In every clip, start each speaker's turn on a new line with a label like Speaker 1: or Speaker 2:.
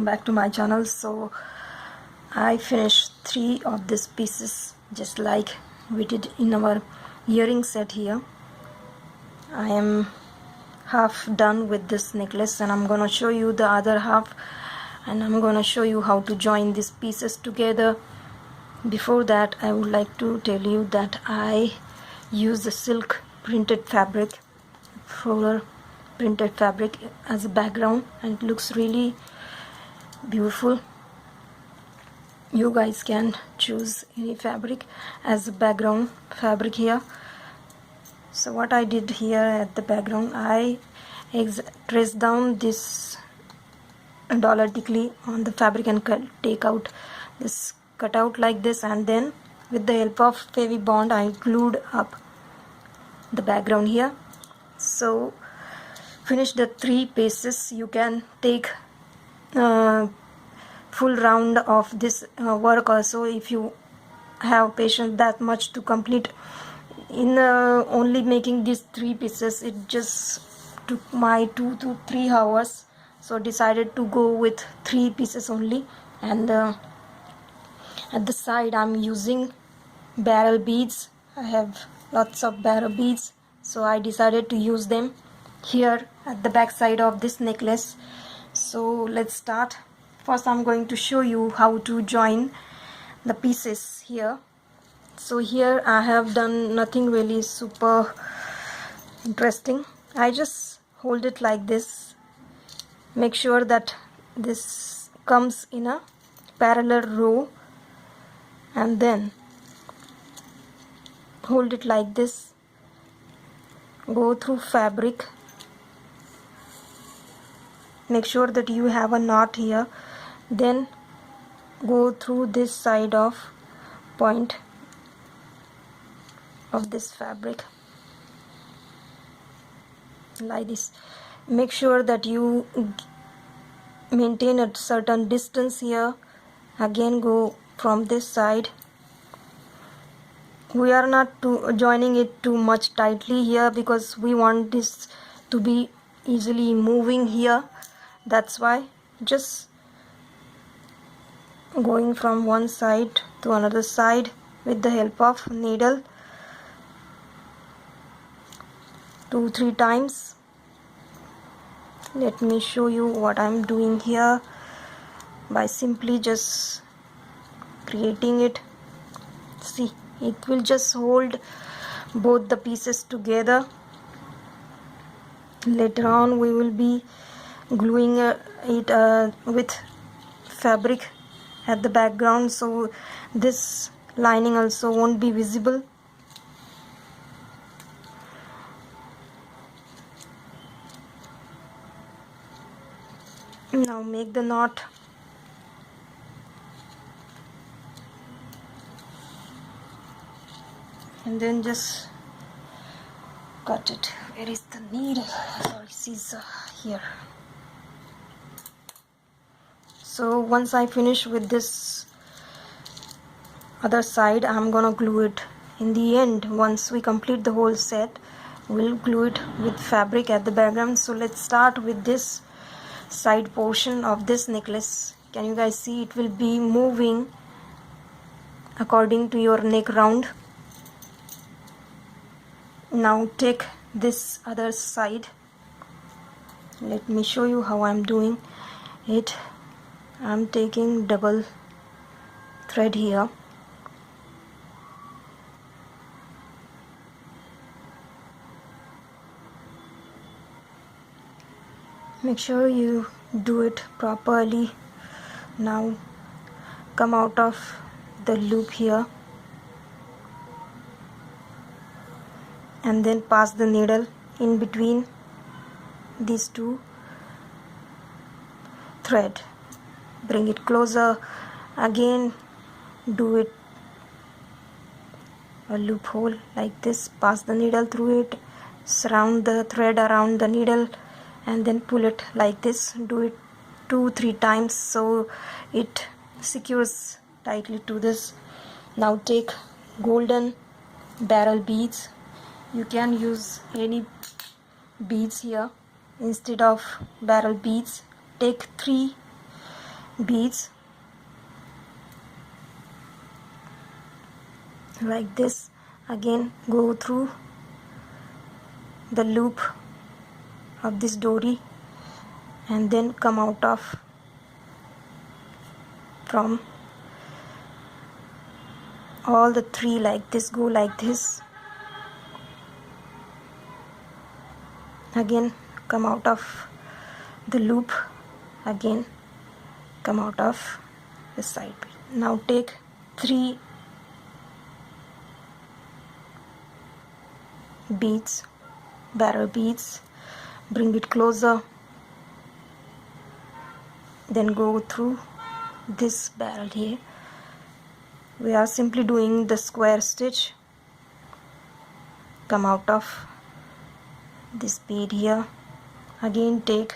Speaker 1: back to my channel. So I finished 3 of these pieces just like we did in our earring set here. I am half done with this necklace and I'm gonna show you the other half, and I'm gonna show you how to join these pieces together. Before that, I would like to tell you that I use the silk printed fabric, floral printed fabric as a background, and it looks really beautiful. You guys can choose any fabric as a background fabric here. So what I did here at the background, I traced down this dollar tickali on the fabric and take out this cutout like this, and then with the help of Fevi Bond I glued up the background here. So finish the 3 pieces. You can take full round of this work also if you have patience that much to complete. In only making these 3 pieces, it just took my 2 to 3 hours, so decided to go with 3 pieces only. And at the side I'm using barrel beads. I have lots of barrel beads, so I decided to use them here at the back side of this necklace. So let's start. First I'm going to show you how to join the pieces here. So here I have done nothing really super interesting. I just hold it like this. Make sure that this comes in a parallel row, and then hold it like this. Go through fabric. Make sure that you have a knot here. Then go through this side of point of this fabric like this. Make sure that you maintain a certain distance here. Again, go from this side. We are not joining it too much tightly here because we want this to be easily moving here. That's why just going from one side to another side with the help of needle 2-3 times. Let me show you what I'm doing here by simply just creating it. See, it will just hold both the pieces together. Later on we will be gluing it with fabric at the background, so this lining also won't be visible. Now make the knot. And then just cut it. Where is the needle? Sorry, scissor here. So once I finish with this other side, I'm gonna glue it. In the end, once we complete the whole set, we'll glue it with fabric at the background. So let's start with this side portion of this necklace. Can you guys see? It will be moving according to your neck round. Now take this other side. Let me show you how I'm doing it. I'm taking double thread here. Make sure you do it properly. Now come out of the loop here and then pass the needle in between these 2 thread. Bring it closer. Again do it a loophole like this. Pass the needle through it. Surround the thread around the needle and then pull it like this. Do it 2-3 times so it secures tightly to this. Now take golden barrel beads. You can use any beads here instead of barrel beads. Take 3 beads like this. Again go through the loop of this Dori and then come out of from all the three like this. Go like this, again come out of the loop, again come out of the side. Now take 3 beads, barrel beads, bring it closer, then go through this barrel here. We are simply doing the square stitch. Come out of this bead here, again take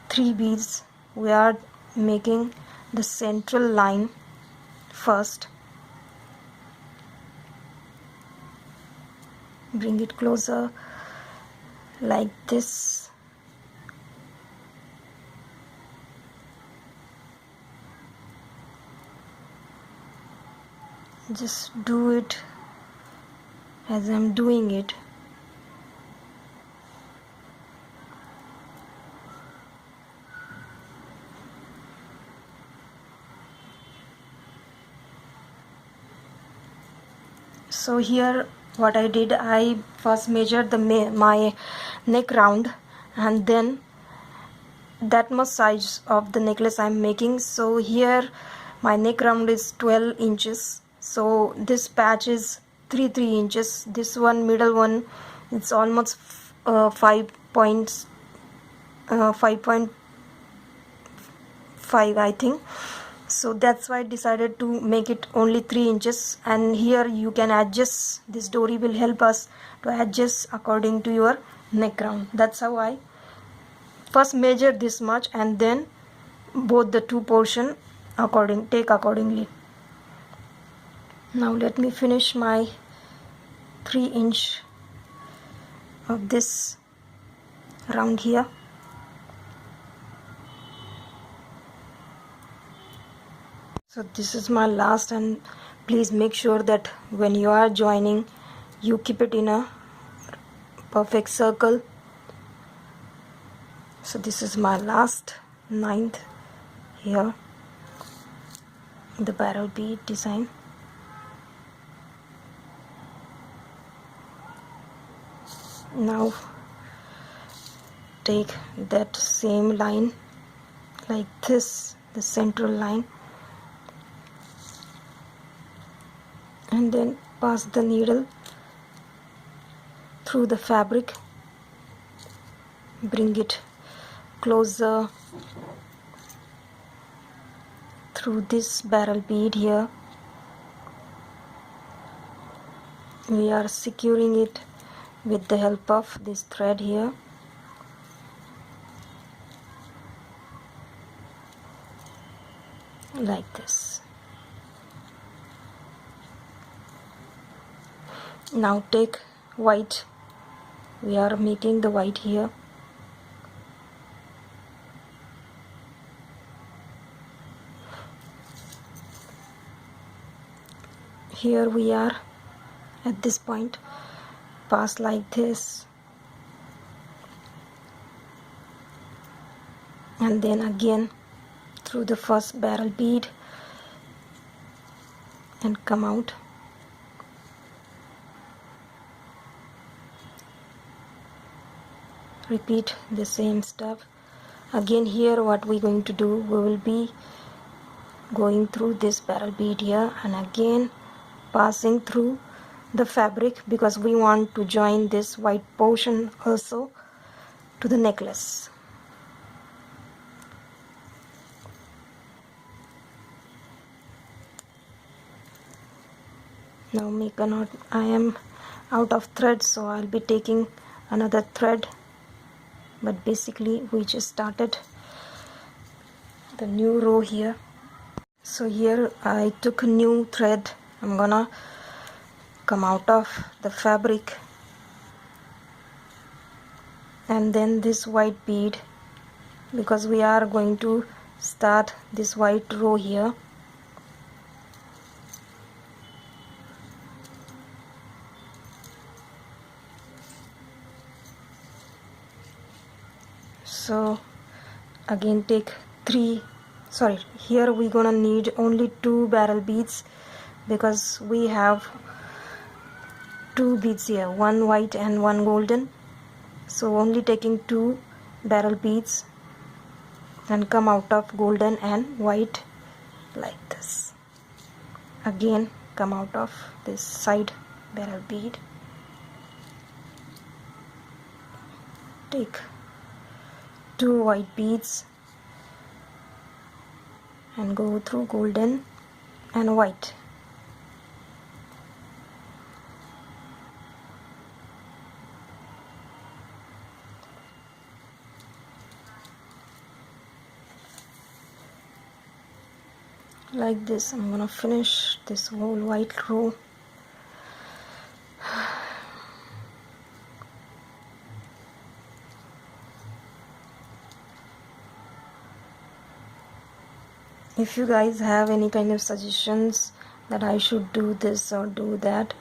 Speaker 1: 3 beads. We are making the central line first. Bring it closer like this. Just do it as I'm doing it. So here what I did, I first measured my neck round, and then that much size of the necklace I'm making. So here my neck round is 12 inches. So this patch is 3 inches. This one, middle one, it's almost 5.5 I think. So that's why I decided to make it only 3 inches. And here you can adjust. This Dori will help us to adjust according to your neck round. That's how I first measure this much, and then both the two portion take accordingly. Now let me finish my 3 inch of this round here. So this is my last, and please make sure that when you are joining you keep it in a perfect circle. So this is my last 9th here, the barrel bead design. Now take that same line like this, the central line, and then pass the needle through the fabric, bring it closer through this barrel bead here. We are securing it with the help of this thread here. Like this. Now take white. We are making the white here. Here we are at this point. Pass like this, and then again through the first barrel bead and come out. Repeat the same step again. Here what we're going to do, we will be going through this barrel bead here and again passing through the fabric, because we want to join this white portion also to the necklace. Now make a knot. I am out of thread, so I'll be taking another thread, but basically we just started the new row here. So here I took a new thread. I'm gonna come out of the fabric, and then this white bead, because we are going to start this white row here. So again take here we're gonna need only 2 barrel beads, because we have 2 beads here, one white and one golden. So only taking 2 barrel beads and come out of golden and white like this. Again come out of this side barrel bead, take 2 white beads and go through golden and white. Like this. I'm gonna finish this whole white row. If you guys have any kind of suggestions that I should do this or do that,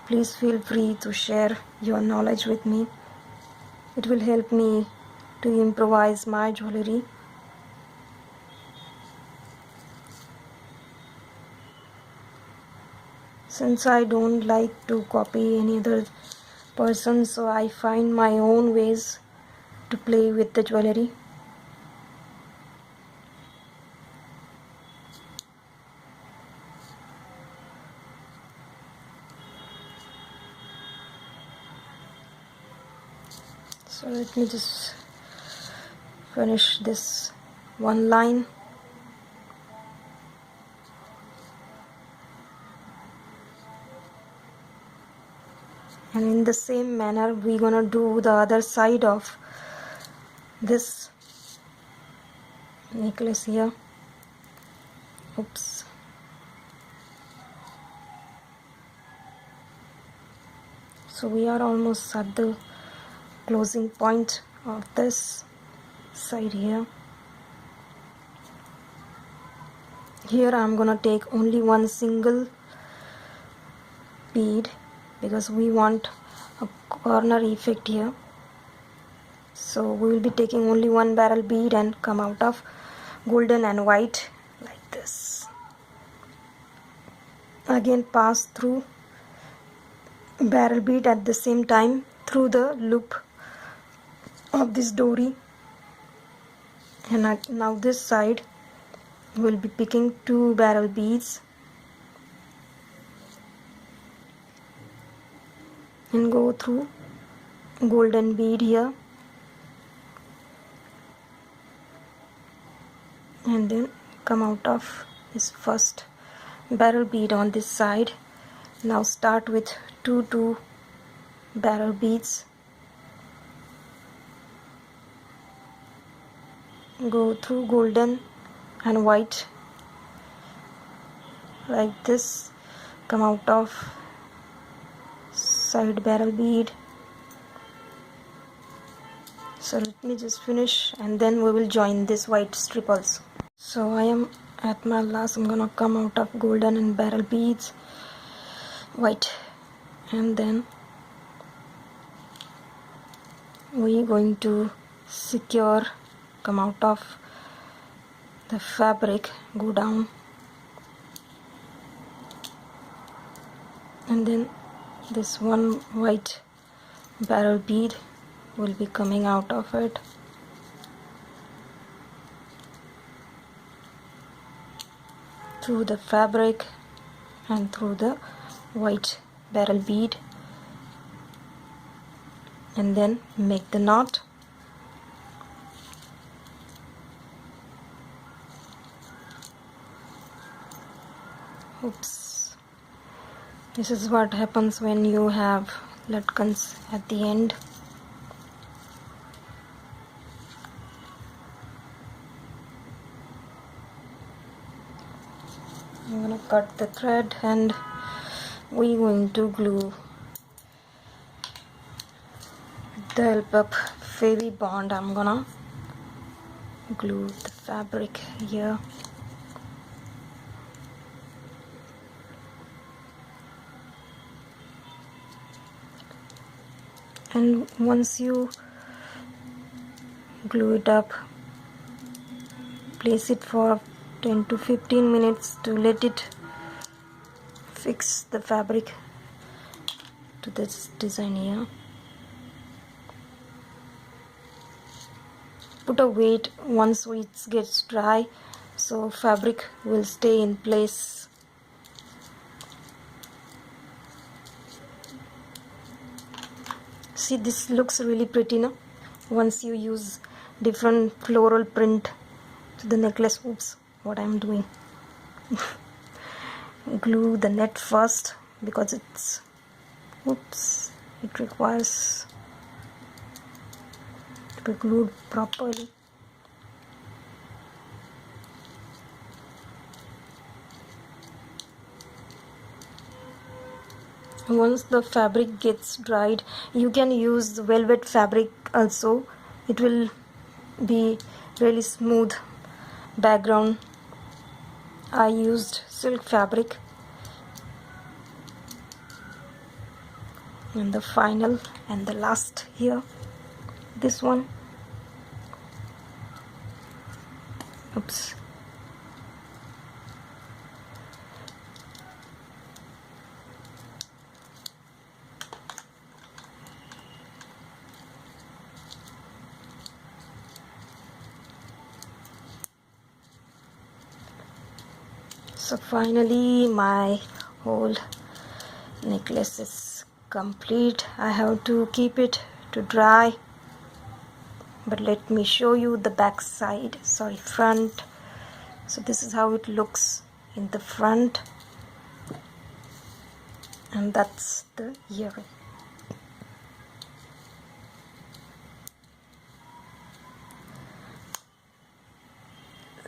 Speaker 1: please feel free to share your knowledge with me. It will help me to improvise my jewelry. Since I don't like to copy any other person, so I find my own ways to play with the jewelry. So let me just finish this one line. And in the same manner we're gonna do the other side of this necklace here. Oops. So we are almost at the closing point of this side here. Here I'm gonna take only one single bead, because we want a corner effect here. So we will be taking only one barrel bead and come out of golden and white like this. Again pass through barrel bead at the same time through the loop of this Dori. And now this side we'll be picking 2 barrel beads and go through golden bead here, and then come out of this first barrel bead on this side. Now start with 2 barrel beads, go through golden and white like this, come out of side barrel bead. So let me just finish and then we will join this white strip also. So I am at my last. I'm gonna come out of golden and barrel beads, white, and then we going to secure, come out of the fabric, go down, and then this one white barrel bead will be coming out of it. Through the fabric and through the white barrel bead, and then make the knot. Oops. This is what happens when you have latkans at the end. I'm gonna cut the thread and we're going to glue with the help of Favy Bond. I'm gonna glue the fabric here. And once you glue it up, place it for 10 to 15 minutes to let it fix the fabric to this design here. Put a weight once it gets dry so fabric will stay in place. See, this looks really pretty now once you use different floral print to the necklace. Oops, what I'm doing. Glue the net first because it requires to be glued properly. Once the fabric gets dried, you can use the velvet fabric also. It will be really smooth background. I used silk fabric. And the final and the last here, this one. Oops. So finally my whole necklace is complete. I have to keep it to dry, but let me show you the back side, front. So this is how it looks in the front, and that's the earring.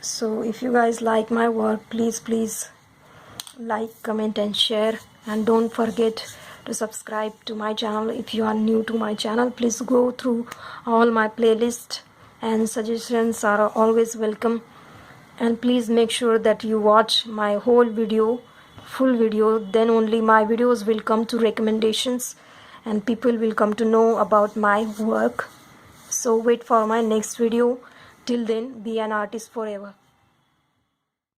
Speaker 1: So if you guys like my work, please like, comment and share, and don't forget to subscribe to my channel. If you are new to my channel, please go through all my playlists, and suggestions are always welcome. And please make sure that you watch my whole video, full video, then only my videos will come to recommendations and people will come to know about my work. So wait for my next video. Till then, be an artist forever.